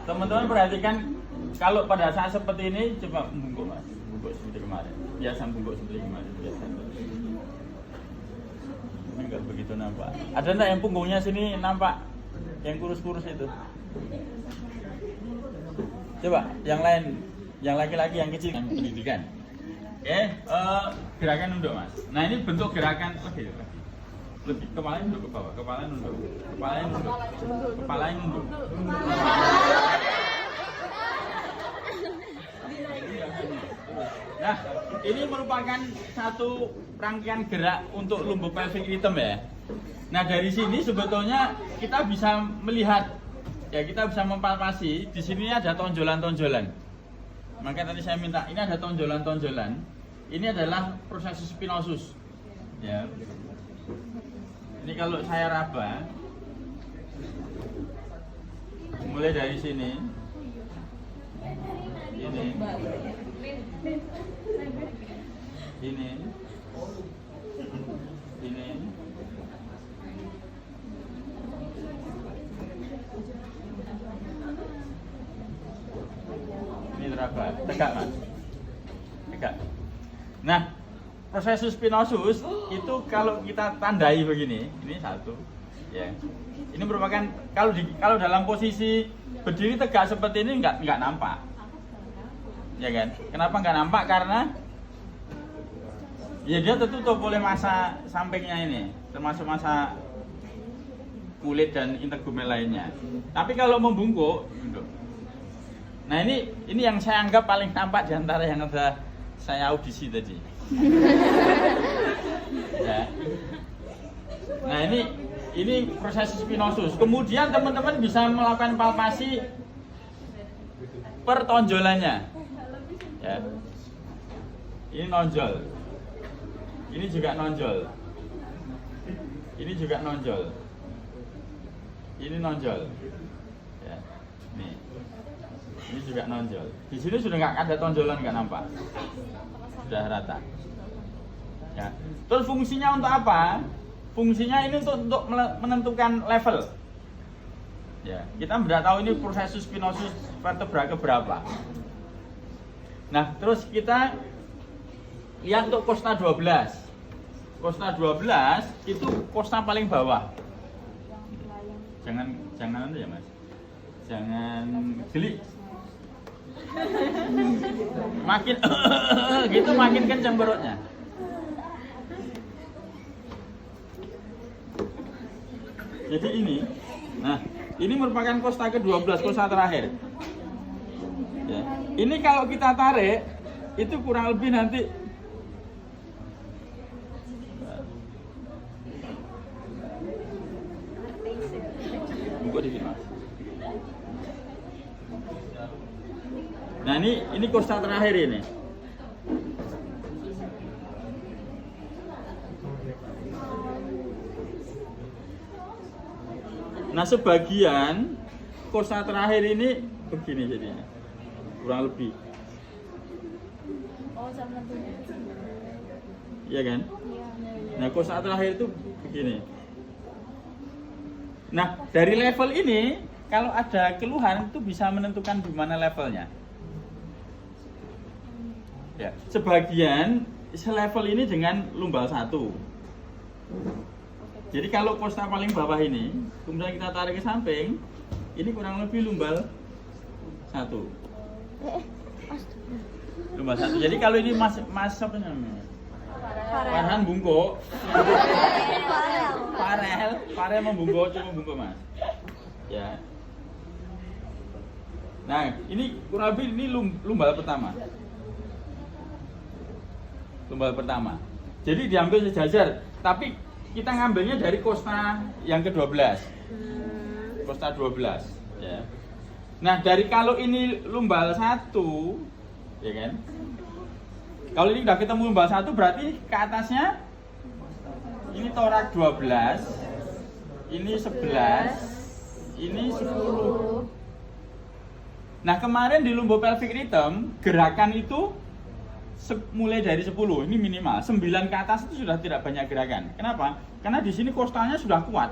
Teman-teman perhatikan kalau pada saat seperti ini coba membungkuk mas, bungkuk seperti kemarin, biasa bungkuk seperti kemarin, biasa. Ini enggak begitu nampak. Ada enggak yang punggungnya sini nampak, yang kurus-kurus itu? Coba yang lain, yang laki-laki yang kecil, yang pendidikan. Gerakan nunduk mas. Nah ini bentuk gerakan lebih kepalanya nunduk ke bawah, kepalanya nunduk, kepalanya nunduk, kepalanya nunduk. Nah, ini merupakan satu rangkaian gerak untuk lumbung pelvic rhythm ya. Nah, dari sini sebetulnya kita bisa melihat ya, kita bisa mempalpasi di sini ada tonjolan-tonjolan. Maka tadi saya minta ini ada tonjolan-tonjolan. Ini adalah proses spinosus. Ya. Ini kalau saya raba mulai dari sini. Ini teraba, tegak mas, tegak. Nah, proses spinosus itu kalau kita tandai begini, ini satu, ya. Ini merupakan kalau dalam posisi berdiri tegak seperti ini nggak nampak, ya kan? Kenapa nggak nampak? Karena ya dia tertutup oleh massa sampingnya ini, termasuk massa kulit dan intergumel lainnya. Tapi kalau membungkuk, nah ini yang saya anggap paling tampak di antara yang ada saya audisi tadi. Ya. Nah ini proses spinosus. Kemudian teman-teman bisa melakukan palpasi per tonjolannya. Ya. Ini nonjol. Ini juga nonjol. Ini juga nonjol. Ini nonjol. Ya. Nih. Ini juga nonjol. Di sini sudah nggak ada tonjolan, nggak nampak. Sudah rata. Ya. Terus fungsinya untuk apa? Fungsinya ini untuk menentukan level. Ya, kita tidak tahu ini proses spinosus vertebra keberapa. Nah, terus kita lihat untuk kosta 12. Kosta 12 itu kosta paling bawah. Jangan nanti ya, Mas. Jangan geli. Makin gitu makin kencang perutnya. Jadi ini, nah ini merupakan kosta ke-12, kosta terakhir. Ya. Ini kalau kita tarik, itu kurang lebih nanti nah ini kosta terakhir ini. Nah sebagian kosta terakhir ini begini jadinya, kurang lebih. Oh sama tentunya. Iya kan? Nah kosta terakhir itu begini. Nah dari level ini kalau ada keluhan itu bisa menentukan di mana levelnya. Ya, sebagian selevel ini dengan lumbal 1. Jadi kalau kosta paling bawah ini, kemudian kita tarik ke samping, ini kurang lebih lumbal 1. Lumbal 1. Jadi kalau ini mas apa namanya? Farhan bungkuk. Farel membungkuk, cuma bungkuk mas. Ya. Nah, ini kurang lebih ini lumbal pertama. Lumbal pertama. Jadi diambil sejajar, tapi kita ngambilnya dari kosta yang ke-12. Kosta 12, ya. Nah, dari kalau ini lumbal 1, ya kan? Kalau ini udah ketemu lumbal 1 berarti ke atasnya ini torak 12, ini 11, ini 10. Nah, kemarin di lumbung pelvic rhythm gerakan itu mulai dari 10, ini minimal 9 ke atas itu sudah tidak banyak gerakan. Kenapa? Karena di sini kostanya sudah kuat,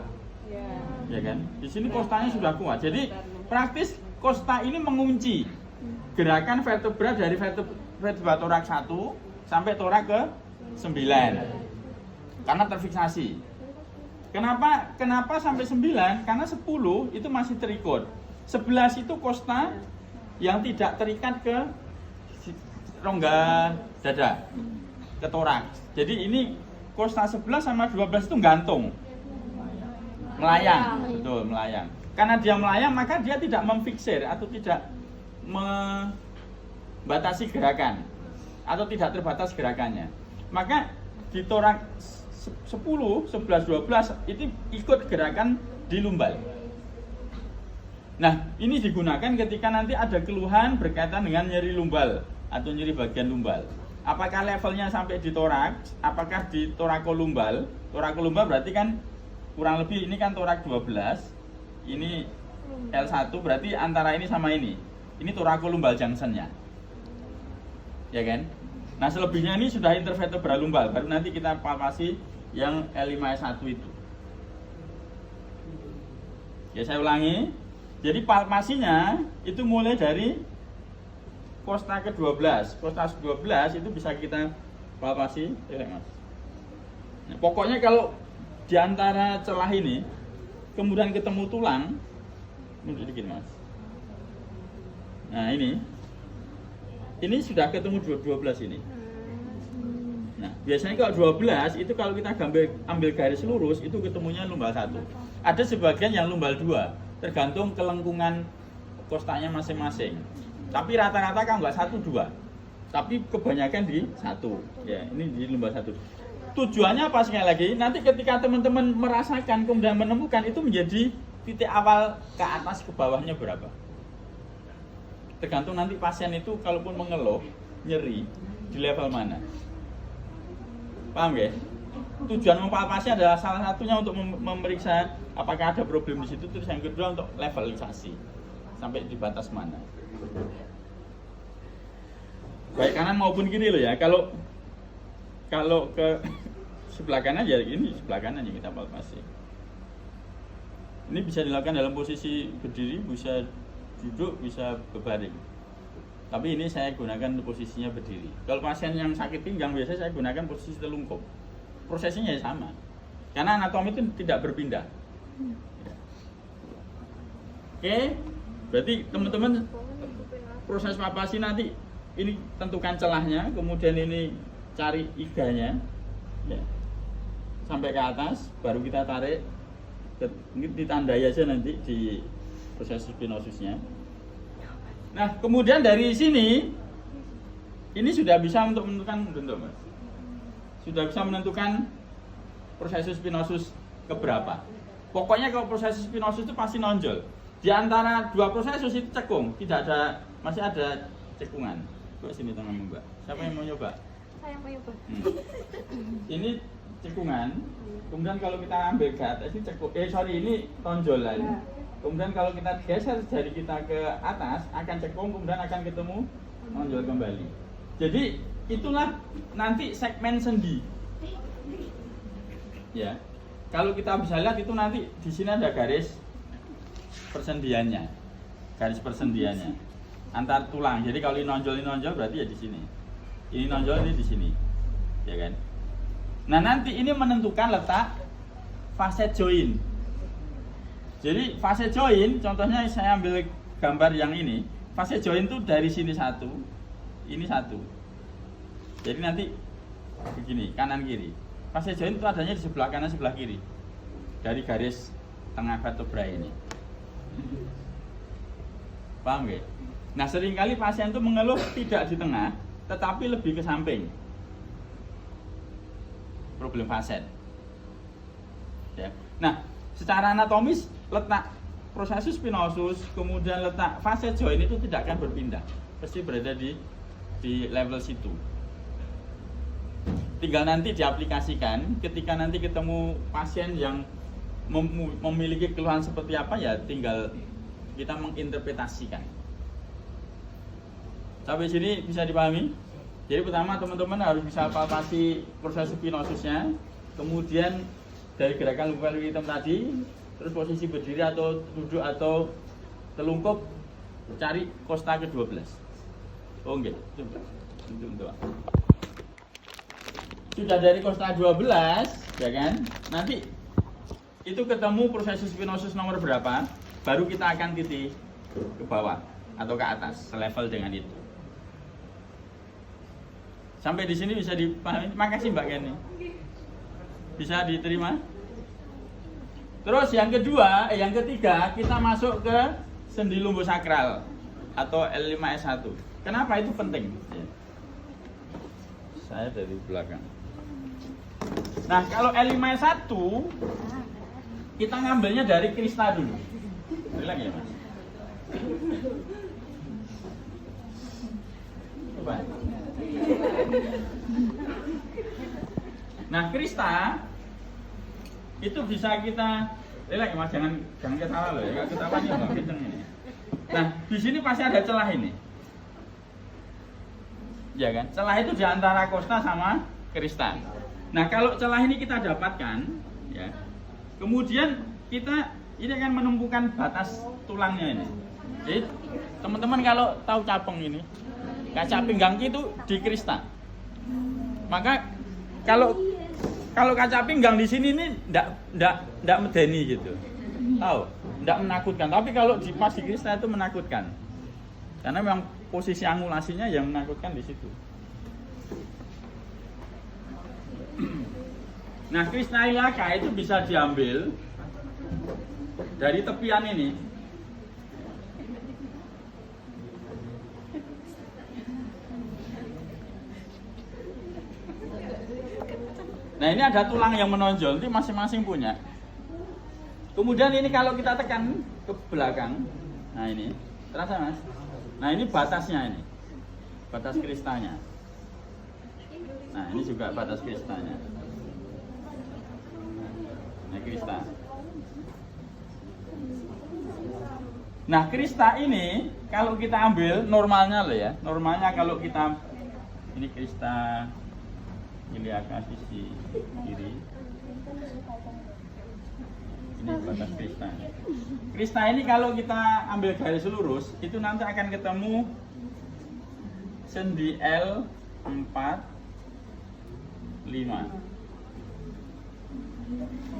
ya kan? Di sini kostanya sudah kuat. Jadi praktis kosta ini mengunci gerakan vertebra dari vertebra torak 1 sampai torak ke 9 karena terfiksasi. Kenapa sampai 9? Karena 10 itu masih terikat. 11 itu kosta yang tidak terikat ke rongga dada, ke torak. Jadi ini kosta 11 sama 12 itu gantung, melayang, betul, melayang. Karena dia melayang maka dia tidak memfiksir atau tidak membatasi gerakan atau tidak terbatas gerakannya. Maka di torak 10, 11, 12 itu ikut gerakan di lumbal. Nah, ini digunakan ketika nanti ada keluhan berkaitan dengan nyeri lumbal atau nyeri bagian lumbal. Apakah levelnya sampai di torak? Apakah di torakolumbal? Torakolumbal berarti kan kurang lebih ini kan torak 12. Ini L1 berarti antara ini sama ini. Ini torakolumbal junctionnya. Ya kan? Nah, selebihnya ini sudah intervertebral lumbal. Baru nanti kita palpasi yang L5S1 itu. Ya, saya ulangi. Jadi palpasinya itu mulai dari kosta ke-12. Kosta ke-12 itu bisa kita palpasi, Mas. Nah, pokoknya kalau di antara celah ini kemudian ketemu tulang, mundur dikit, Mas. Nah, ini sudah ketemu 12 ini. Nah, biasanya kalau 12 itu kalau kita ambil garis lurus itu ketemunya lumbal 1. Ada sebagian yang lumbal 2. Tergantung kelengkungan kostanya masing-masing. Tapi rata-rata kan nggak 1, 2. Tapi kebanyakan di 1. Ya, ini di lumbal 1. Tujuannya apa sekali lagi? Nanti ketika teman-teman merasakan kemudian menemukan itu menjadi titik awal ke atas ke bawahnya berapa. Tergantung nanti pasien itu kalaupun mengeluh nyeri di level mana. Paham ya? Tujuan mempalpasi adalah salah satunya untuk memeriksa apakah ada problem di situ, terus yang kedua untuk levelisasi sampai di batas mana. Baik kanan maupun kiri loh ya. Kalau ke sebelah kanan ya ini sebelah kanan yang kita palpasi. Ini bisa dilakukan dalam posisi berdiri, bisa duduk, bisa berbaring. Tapi ini saya gunakan posisinya berdiri. Kalau pasien yang sakit pinggang biasanya saya gunakan posisi telungkup. Prosesnya sama. Karena anatomi itu tidak berpindah. Oke, berarti teman-teman proses palpasi nanti ini tentukan celahnya, kemudian ini cari iganya, ya, sampai ke atas, baru kita tarik, ditandai aja nanti di proses spinosusnya. Nah, kemudian dari sini, ini sudah bisa untuk menentukan bentuk, Mas. Sudah bisa menentukan proses spinosus keberapa. Pokoknya kalau proses spinosus itu pasti nonjol. Di antara dua proses itu cekung, tidak ada, masih ada cekungan. Coba sini tengah Mbak. Siapa yang mau nyoba? Saya mau nyoba. Ini cekungan. Kemudian kalau kita ambil ini cekung. Ini tonjolan. Kemudian kalau kita geser jari kita ke atas akan cekung, kemudian akan ketemu nonjol kembali. Jadi itulah nanti segmen sendi. Ya. Kalau kita bisa lihat itu nanti di sini ada garis persendiannya. Garis persendiannya antar tulang. Jadi kalau ini nonjol berarti ya di sini. Ini nonjol ini di sini. Ya kan? Nah, nanti ini menentukan letak facet joint. Jadi facet joint contohnya saya ambil gambar yang ini. Facet joint itu dari sini satu, ini satu. Jadi nanti begini, kanan kiri. Facet joint itu adanya di sebelah kanan sebelah kiri. Dari garis tengah vertebra ini. Paham nggak? Nah, seringkali pasien itu mengeluh tidak di tengah, tetapi lebih ke samping. Problem facet. Ya. Nah, secara anatomis letak prosesus spinosus kemudian letak facet joint itu tidak akan berpindah, pasti berada di level situ. Tinggal nanti diaplikasikan ketika nanti ketemu pasien yang memiliki keluhan seperti apa, ya tinggal kita menginterpretasikan. Sampai sini bisa dipahami? Jadi pertama teman-teman harus bisa palpasi proses spinosusnya, kemudian dari gerakan lumbar hitam tadi, terus posisi berdiri atau duduk atau telungkup cari kosta ke-12. Oh enggak, coba. Sudah dari kosta 12, ya kan? Nanti itu ketemu proses spinosus nomor berapa, baru kita akan titik ke bawah atau ke atas, selevel dengan itu. Sampai di sini bisa dipahami. Makasih Mbak Kenny. Bisa diterima? Terus yang ketiga kita masuk ke sendi lumbosakral atau L5S1. Kenapa itu penting? Saya dari belakang. Nah, kalau L5S1 kita ngambilnya dari krista dulu. Relax ya, Mas. Coba. Nah, krista itu bisa kita relax Mas, jangan ketawa loh ya, ketawanya nggak kenceng ini. Nah, di sini pasti ada celah ini. Ya kan? Celah itu di antara kosta sama krista. Nah, kalau celah ini kita dapatkan, ya. Kemudian kita ini akan menemukan batas tulangnya ini. Jadi, teman-teman kalau tahu capeng ini, kaca pinggang itu di krista. Maka kalau kaca pinggang di sini ini enggak medeni gitu. Tahu? Enggak menakutkan. Tapi kalau pas di krista itu menakutkan. Karena memang posisi angulasinya yang menakutkan di situ. Nah, krista iliaca itu bisa diambil dari tepian ini. Nah, ini ada tulang yang menonjol, ini masing-masing punya. Kemudian ini kalau kita tekan ke belakang, nah ini, terasa Mas? Nah, ini batasnya ini, batas kristanya. Nah, ini juga batas kristanya. Nah, krista. Nah, krista ini kalau kita ambil normalnya loh ya, normalnya kalau kita ini krista iliaca sisi kiri. Ini batas krista. Krista ini kalau kita ambil garis lurus, itu nanti akan ketemu sendi L4 5.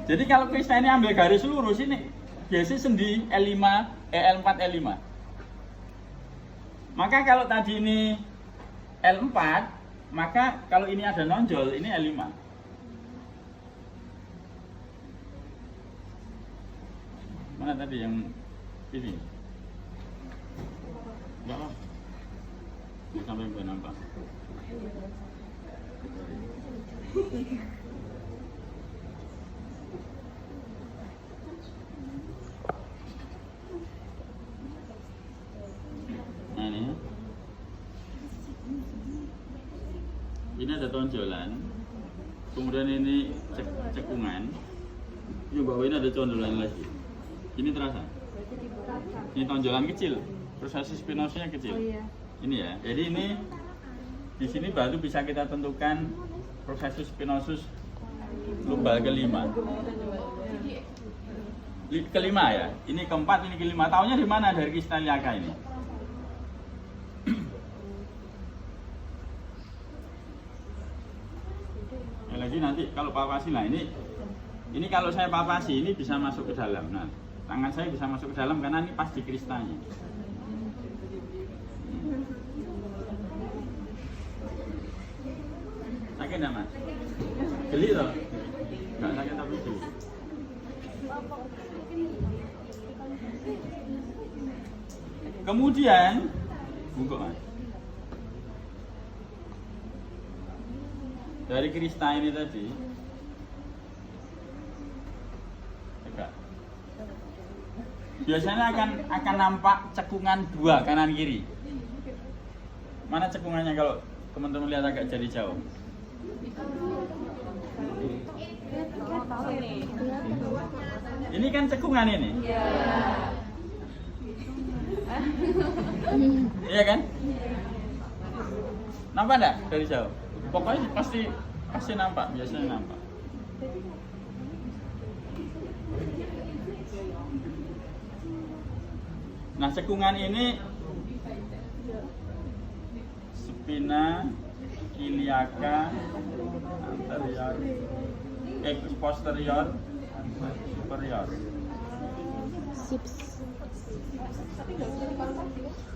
Jadi kalau krista ini ambil garis lurus ini biasanya sendi L4 L5. Maka kalau tadi ini L4, maka kalau ini ada nonjol, ini L5. Mana tadi yang ini? Enggak sampai gue nampak. Nah ini ada tonjolan, kemudian ini cekungan, ini bawah ini ada tonjolan lagi. Ini terasa? Ini tonjolan kecil, proses spinosnya kecil. Oh, iya. Ini ya, jadi ini di sini baru bisa kita tentukan proses spinosus lumbal kelima. Kelima ya, ini keempat, ini kelima. Taunya di mana dari krista iliaca ini? Lagi nanti kalau palpasi, nah ini kalau saya palpasi ini bisa masuk ke dalam. Nah, tangan saya bisa masuk ke dalam karena ini pas di kristanya. Sakit enggak Mas? Geli toh? Enggak sakit tapi geli. Kemudian bungkuk Mas. Dari krista ini tadi biasanya akan nampak cekungan dua kanan kiri. Mana cekungannya kalau teman-teman lihat agak jadi jauh? Ini kan cekungan ini. Iya kan? Nampak enggak dari jauh? Pokoknya pasti nampak, biasanya nampak. Nah, cekungan ini spina iliaca anterior, posterior, superior. Sips.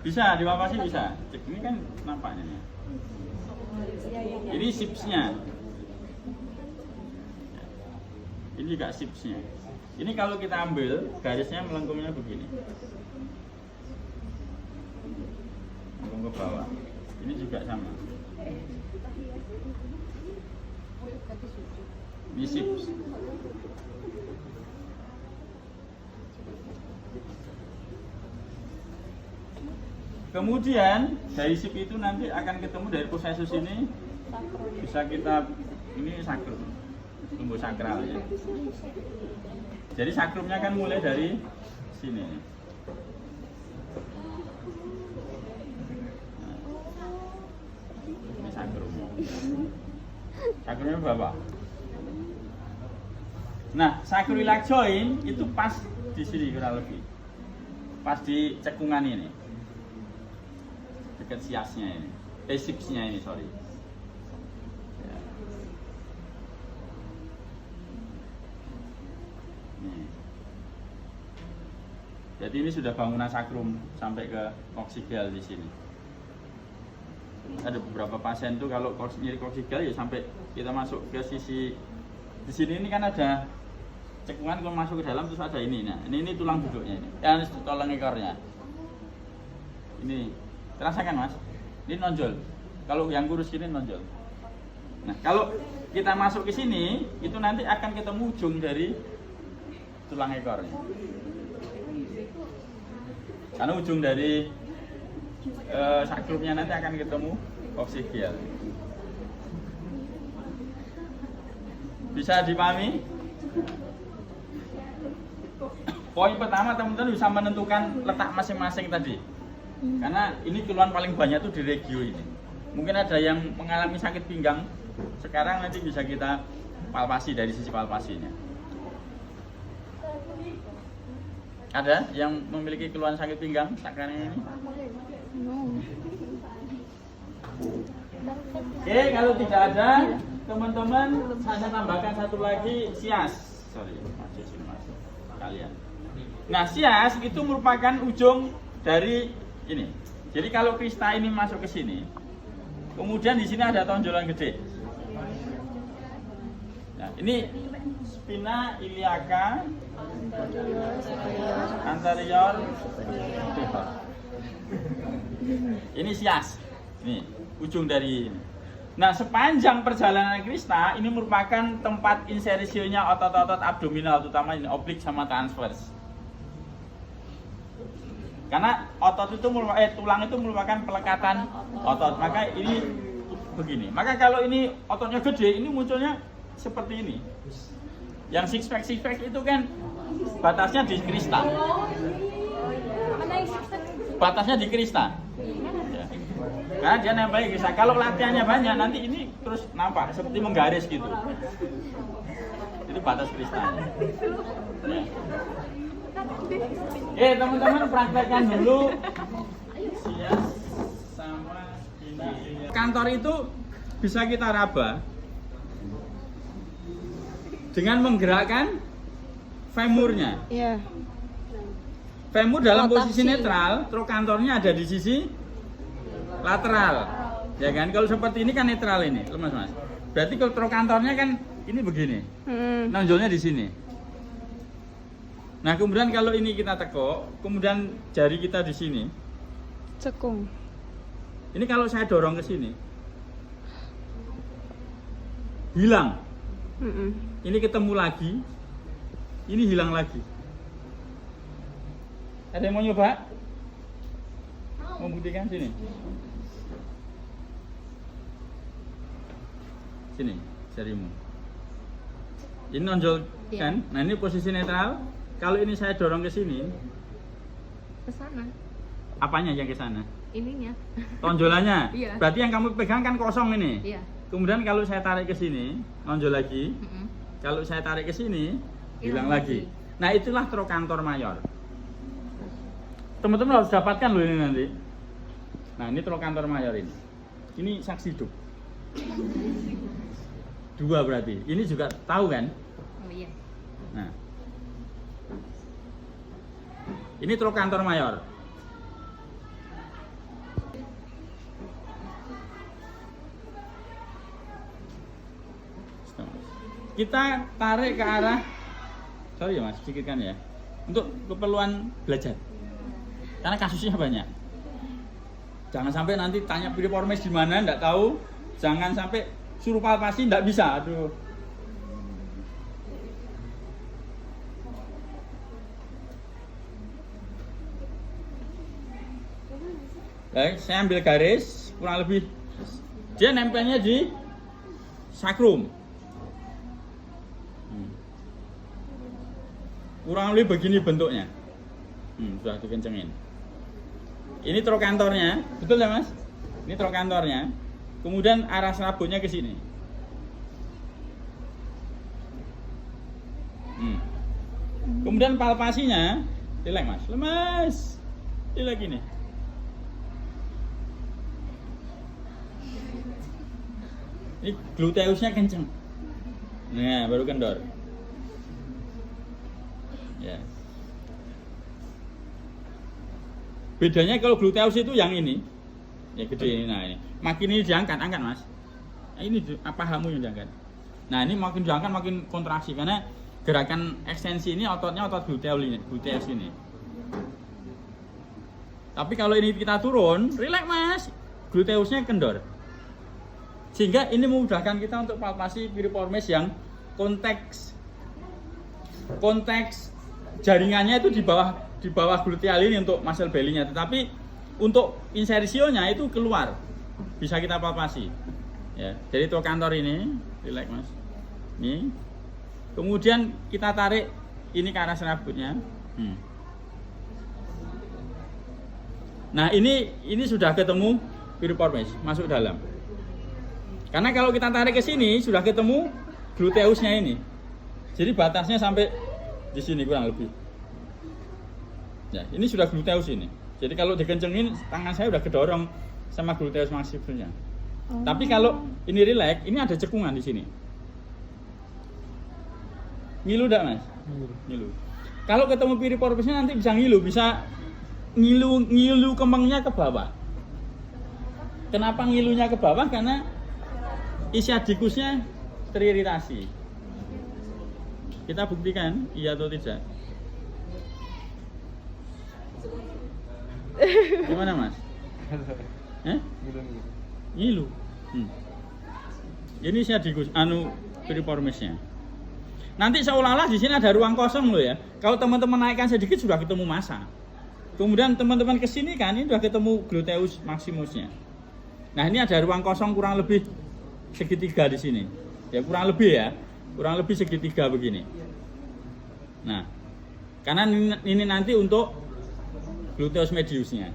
Bisa dipapasi bisa. Cek ini kan nampaknya. Ini sipsnya. Ini juga sipsnya. Ini kalau kita ambil garisnya melengkungnya begini. Melengkung ke bawah. Ini juga sama. Ini sips. Kemudian dari sip itu nanti akan ketemu dari prosesus ini bisa kita ini sakrum, tumbuh sakral ya. Jadi sakrumnya kan mulai dari sini. Nah, ini sakrum. Sakrumnya bawah. Nah, sacroiliac joint itu pas di sini kurang lebih. Pas di cekungan ini. Dekat siasnya ini, sipsnya ini, sorry. Ya. Nih. Jadi ini sudah bangunan sakrum sampai ke koksigel di sini. Ada beberapa pasien tuh kalau nyeri koksigel ya sampai kita masuk ke sisi di sini ini kan ada cekungan, kalau masuk ke dalam terus ada ini. Nah, ini tulang duduknya ini. Ya, ini tulang ekornya. Ini terasakan mas, ini nonjol. Kalau yang kurus ini nonjol. Nah, kalau kita masuk ke sini, itu nanti akan ketemu ujung dari tulang ekornya. Karena ujung dari sakrumnya nanti akan ketemu koksigel. Bisa dipahami? Poin pertama teman-teman bisa menentukan letak masing-masing tadi. Karena ini keluhan paling banyak tuh di regio ini. Mungkin ada yang mengalami sakit pinggang. Sekarang nanti bisa kita palpasi dari sisi palpasinya. Ada yang memiliki keluhan sakit pinggang sekarang ini? Oke, kalau tidak ada, teman-teman saya tambahkan satu lagi, sias. Sorry, mas. Kalian. Nah, sias itu merupakan ujung dari ini. Jadi kalau krista ini masuk ke sini, kemudian di sini ada tonjolan gede. Nah, ini spina iliaca anterior. Ini sias. Ini ujung dari ini. Nah, sepanjang perjalanan krista ini merupakan tempat insersionya otot-otot abdominal, terutama ini oblik sama transvers. Karena otot itu tulang itu merupakan pelekatan otot, maka ini begini. Maka kalau ini ototnya gede, ini munculnya seperti ini. Yang six pack itu kan batasnya di krista. Batasnya di krista. Ya. Karena dia nempel krista. Kalau latihannya banyak, nanti ini terus nampak seperti menggaris gitu. Itu batas kristanya. Ya. Teman-teman praktekkan dulu. Sias sama ini. Kantor itu bisa kita raba dengan menggerakkan femurnya. Iya. Femur dalam Rotasi. posisi netral, trokantornya ada di sisi lateral. Ya kan? Kalau seperti ini kan netral ini, Mas. Berarti kalau trokantornya kan ini begini. Nonjolnya di sini. Nah, kemudian kalau ini kita tekuk, kemudian jari kita di sini. Cekung. Ini kalau saya dorong ke sini, hilang. Ini ketemu lagi, ini hilang lagi. Ada yang mau nyoba? Mau buktikan sini? Sini, jarimu. Ini nonjol kan? Nah, ini posisi netral. Kalau ini saya dorong ke sini, Ke sana. apanya yang ke sana? Ininya. Tonjolannya. Iya. Berarti yang kamu pegang kan kosong ini. Iya. Kemudian kalau saya tarik ke sini, nonjol lagi. Kalau saya tarik ke sini, hilang lagi. Nah, itulah trokantor mayor. teman-teman harus dapatkan loh ini nanti. Nah, ini trokantor mayor ini. Ini saksi hidup. 2 berarti. Ini juga tahu kan? Oh iya. Nah. Ini trokantor mayor. Kita tarik ke arah, sorry ya mas, sedikit kan ya, untuk keperluan belajar. Karena kasusnya banyak. Jangan sampai nanti tanya piriformis di mana, enggak tahu. Jangan sampai suruh palpasi, enggak bisa. Aduh. Baik, saya ambil garis kurang lebih. Dia nempelnya di sakrum. Kurang lebih begini bentuknya. Sudah dikencengin. Ini trokantornya, betul ya mas? Ini trokantornya. Kemudian arah serabutnya ke sini. Kemudian palpasinya, relax mas, lemas, relax ini. Ini gluteusnya kenceng. Nah, baru kendor. Ya. Bedanya kalau gluteus itu yang ini, ya gede ini. Nah ini, makin ini diangkat, angkat mas. Nah, ini pahamu yang diangkat. Nah ini makin diangkat makin kontraksi karena gerakan ekstensi ini ototnya otot gluteus ini. Tapi kalau ini kita turun, relax mas, gluteusnya kendor. Sehingga ini memudahkan kita untuk palpasi piriformis yang konteks jaringannya itu di bawah gluteal ini untuk muscle belly-nya, tetapi untuk insersionya itu keluar, bisa kita palpasi. Ya, jadi trokantor ini, relax mas. Ini, kemudian kita tarik ini ke arah serabutnya. Nah ini sudah ketemu piriformis masuk dalam. Karena kalau kita tarik ke sini sudah ketemu gluteusnya ini. Jadi batasnya sampai di sini kurang lebih. Ya, ini sudah gluteus ini. Jadi kalau dikencengin tangan saya udah kedorong sama gluteus maximusnya. Tapi kalau ini relax, ini ada cekungan di sini. Ngilu enggak, Mas? Ngilu. Kalau ketemu piriformisnya nanti bisa ngilu, bisa ngilu kembangnya ke bawah. Kenapa ngilunya ke bawah? Karena isiadikusnya teriritasi. Kita buktikan iya atau tidak. Gimana mas? Ngilu. Ini isiadikus piriformisnya. Nanti seolah-olah di sini ada ruang kosong loh ya. Kalau teman-teman naikkan sedikit sudah ketemu massa. Kemudian teman-teman kesini kan ini sudah ketemu gluteus maximusnya. Nah ini ada ruang kosong kurang lebih segitiga di sini, ya kurang lebih segitiga begini. Nah, karena ini nanti untuk gluteus mediusnya.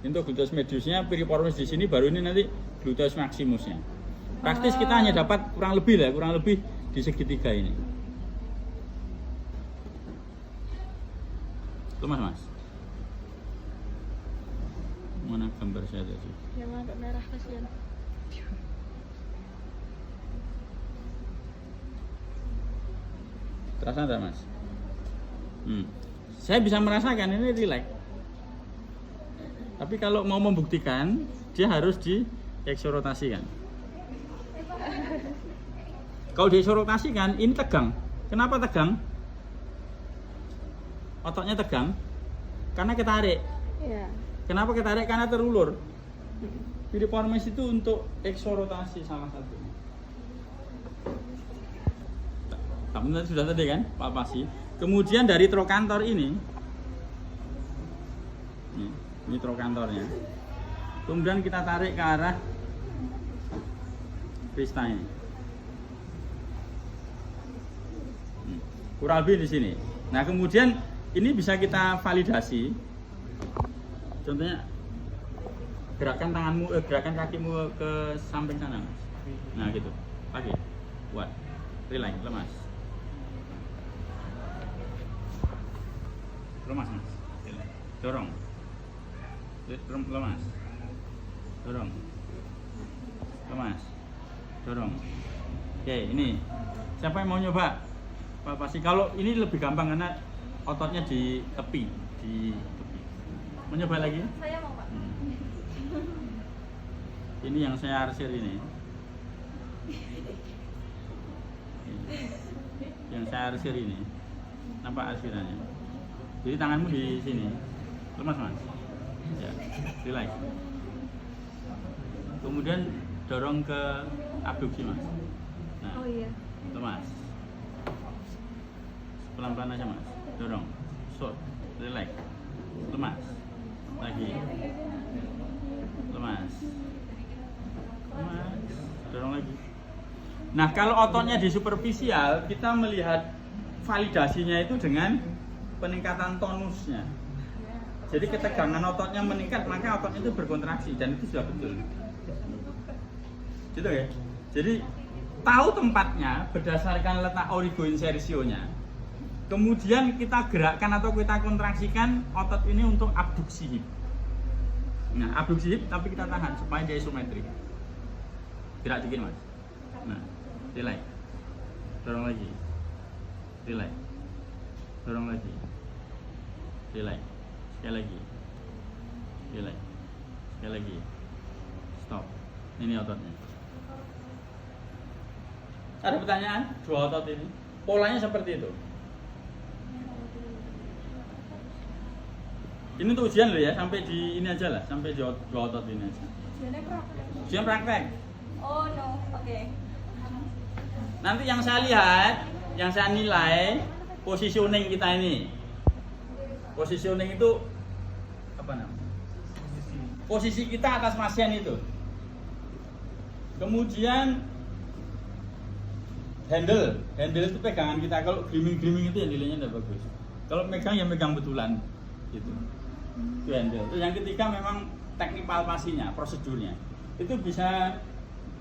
Untuk gluteus mediusnya piriformis di sini, baru ini nanti gluteus maximusnya. Praktis kita hanya dapat kurang lebih di segitiga ini. Itu mas. Mana gambar saya tadi? Yang agak merah kasihan. Terasa enggak mas? Saya bisa merasakan ini relax. Tapi kalau mau membuktikan, dia harus dieksorotasikan. Kalau dieksorotasikan, ini tegang. Kenapa tegang? Ototnya tegang karena ketarik. Iya. Kenapa ketarik? Karena terulur. Piriformis itu untuk eksorotasi salah satunya. Kamu sudah tadi kan palpasi. Kemudian dari trokantor ini trokantornya. Kemudian kita tarik ke arah pista ini. Kurang lebih di sini. Nah kemudian ini bisa kita validasi. Contohnya gerakan tanganmu, gerakan kakimu ke samping sana. Nah gitu. Pakai. Buat. Relax, lemas. Lemas mas. dorong, lemas, dorong, lemas, dorong. Oke, ini siapa yang mau nyoba? Pasti kalau ini lebih gampang karena ototnya di tepi, Mau nyoba lagi? Saya mau, Pak. Ini yang saya arsir ini. Yang saya arsir ini. Nampak arsirannya? Jadi tanganmu di sini. Lemas, Mas. Ya, relax. Kemudian dorong ke abduksi, Mas. Nah, Oh iya. lemas. Pelan-pelan aja, Mas. Dorong. Short. Relax. Lemas. Lagi. Lemas. Lemas. Dorong lagi. Nah, kalau ototnya di superficial, kita melihat validasinya itu dengan peningkatan tonusnya. Jadi ketegangan ototnya meningkat, maka ototnya itu berkontraksi dan itu sudah betul. Gitu ya. Jadi tahu tempatnya berdasarkan letak origo-insersionya. Kemudian kita gerakkan atau kita kontraksikan otot ini untuk abduksi hip. Nah, abduksi hip tapi kita tahan supaya dia isometrik. Gerak dikit, Mas. Nah, relax. Dorong lagi. Relax. Dorong lagi. Relax. Sekali lagi. Relax. Sekali lagi. Stop. Ini ototnya. Ada pertanyaan? Dua otot ini. Polanya seperti itu. Ini untuk ujian loh ya, sampai di ini aja lah, sampai di dua otot ini aja. Ujian praktek. Oh no, oke. Nanti yang saya lihat, yang saya nilai positioning kita ini. Positioning itu apa namanya? Posisi kita atas pasien itu. Kemudian handle itu pegangan kita. Kalau grooming itu yang nilainya udah bagus. Kalau megang ya megang betulan gitu. Itu handle. Terus yang ketiga memang teknik palpasinya, prosedurnya. Itu bisa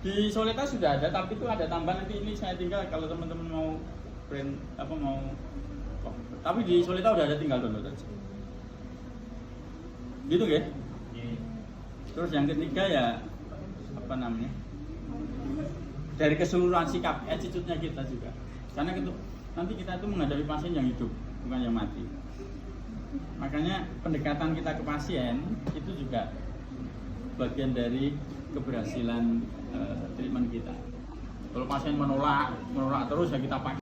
di Soleta sudah ada, tapi itu ada tambahan nanti ini saya tinggal kalau teman-teman mau print apa mau. Tapi di Soleta udah ada, tinggal download aja. Gitu ya. Terus yang ketiga ya apa namanya? Dari keseluruhan sikap, attitude-nya kita juga. Karena nanti kita itu menghadapi pasien yang hidup, bukan yang mati. Makanya pendekatan kita ke pasien itu juga bagian dari keberhasilan treatment kita. Kalau pasien menolak terus ya kita pakai